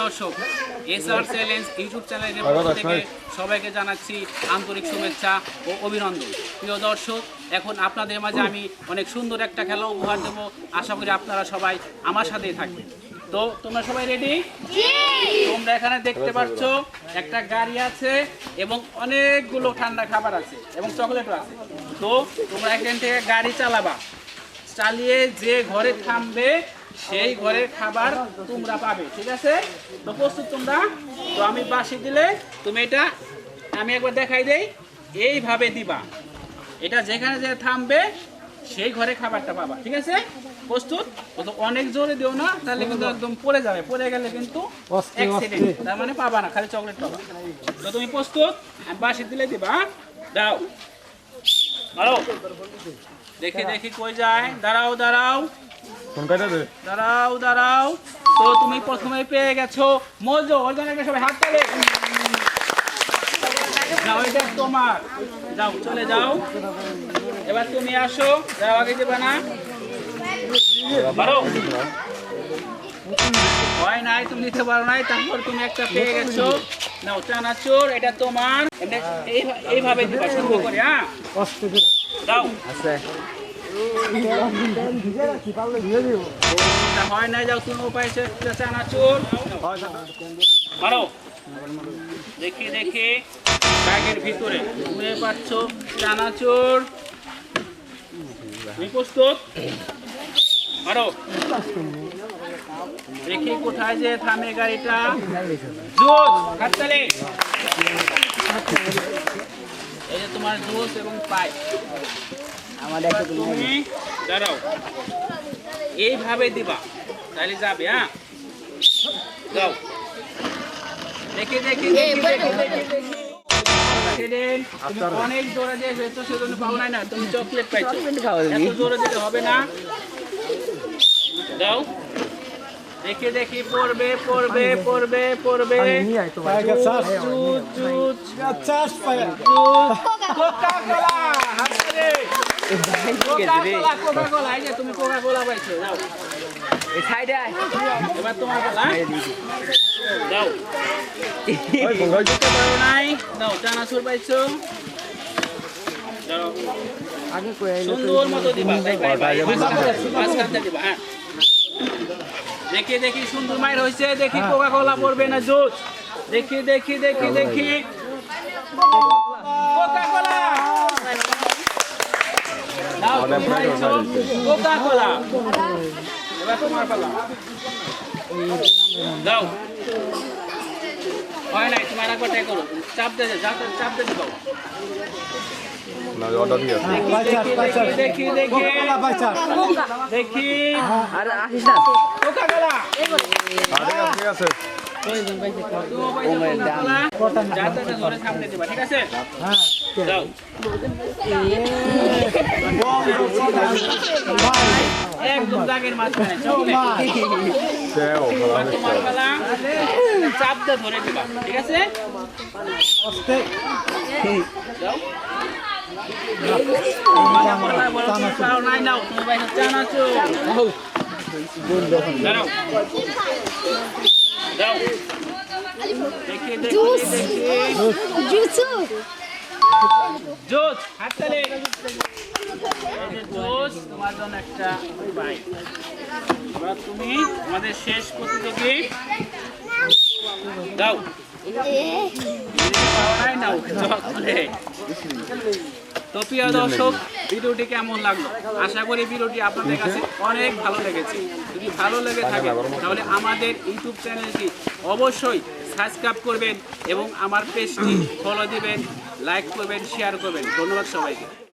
দর্শক, SR challenge YouTube চ্যানেলের পক্ষ থেকে সবাইকে জানাচ্ছি আন্তরিক শুভেচ্ছা ও অভিনন্দন। প্রিয় দর্শক, এখন আপনাদের মাঝে আমি অনেক সুন্দর একটা খেলা উপহার দেব। আশা করি আপনারা সবাই আমার সাথেই থাকবেন। তো তোমরা সবাই রেডি? তোমরা এখানে দেখতে পাচ্ছ একটা গাড়ি আছে এবং অনেকগুলো ঠান্ডা খাবার আছে এবং চকলেটও আছে। তো তোমরা এখান থেকে গাড়ি চালাবা, চালিয়ে যে ঘরে থামবে সেই ঘরের খাবার তোমরা পাবে, ঠিক আছে? তো প্রস্তুত তোমরা? তো আমি বাঁশি দিলে তুমি এটা আমি একবার দেখাই দেই, এইভাবে দিবা। এটা যেখানে যে থামবে সেই ঘরে খাবারটা পাবা, ঠিক আছে? প্রস্তুত? তো অনেক জোরে দিও না, তাহলে কিন্তু একদম পড়ে যাবে, পড়ে গেলে কিন্তু অ্যাক্সিডেন্ট, তার মানে পাবা না, খালি চকলেট পাবা। তো তুমি প্রস্তুত? আমি বাঁশি দিলে দিবা। দাও, মারো, দেখি দেখি কই যায়। দাঁড়াও দাঁড়াও দাঁড়াও দাঁড়াও। তো তুমি প্রথমে পেয়ে গেছো মজো। ওইখানে সবাই হাত তালে। যাও, এটা তোমার। যাও, চলে যাও। এবার তুমি আসো। যাও, আগে যাবে না। পারো? হয় নাই, তুমি নিতে পারো নাই। তারপর তুমি একটা পেয়ে গেছো। নাও, চানাচুর, এটা তোমার। এইভাবে দিবা সুন্দর করে। হ্যাঁ, দাও। হয় নাই, যাও, তুমি পাইছো চানাচুর। মারো, দেখি দেখি ব্যাগের ভিতরে তুমি পাচ্ছ চানাচুর। তুমি প্রস্তুত? মারো, দেখি কোথায় যে থামে গাড়িটা। জুস, হাততালি। এই যে তোমার জুস এবং পাই। তুমি দাঁড়াও, এইভাবে দিবা, তাহলে যাবে। হ্যাঁ, যাও। দেখি দেখি অনেক জোরে দিয়ে ফেলছো, সেজন্য পাও নাই না, তুমি চকলেট পাইছো। এত জোরে দিতে হবে না। দাও, দেখি দেখি পড়বে পড়বে পড়বে পড়বে। তুমি কোকা কোলা পাইছো। যাও, এবার তোমার পালা। দাও, নাই, দাও, চানাচুর পাইছো। সুন্দর মতো দিবা, দিবা। হ্যাঁ, দেখি দেখি সুন্দর মায়ের হয়েছে। দেখি কোকা কোলা পড়বে না জুস। দেখি দেখি দেখি দেখি কোকা কোলা। কোকা কোলা। এবার তোমার পালা। দাও, হয় নাই, তোমার একবার ট্রাই করো। চাপ দে, চাপ দে দিও। দেখি দেখি দেখি দেখি। আরে আসিস না, কোকা কোলা। ঠিক আছে, সামনে দিবা, ঠিক আছে? যাও, একদম দাগের মাঝখানে চাপ দিয়ে ধরে দিবা, ঠিক আছে? নাই, নাও, তুমি ভাই চানাচুর। দাঁড়াও, দাও, দেখি দেখি দেখি জোস, হাততালি। জোস তোমার জন্য একটা পাই। এবার তুমি আমাদের শেষ প্রতিযোগী। দাও, নাও চকলেট। তো প্রিয় দর্শক, ভিডিওটি কেমন লাগলো? আশা করি ভিডিওটি আপনাদের কাছে অনেক ভালো লেগেছে। যদি ভালো লেগে থাকে তাহলে আমাদের ইউটিউব চ্যানেলটি অবশ্যই সাবস্ক্রাইব করবেন এবং আমার পেজটি ফলো দিবেন, লাইক করবেন, শেয়ার করবেন। ধন্যবাদ সবাইকে।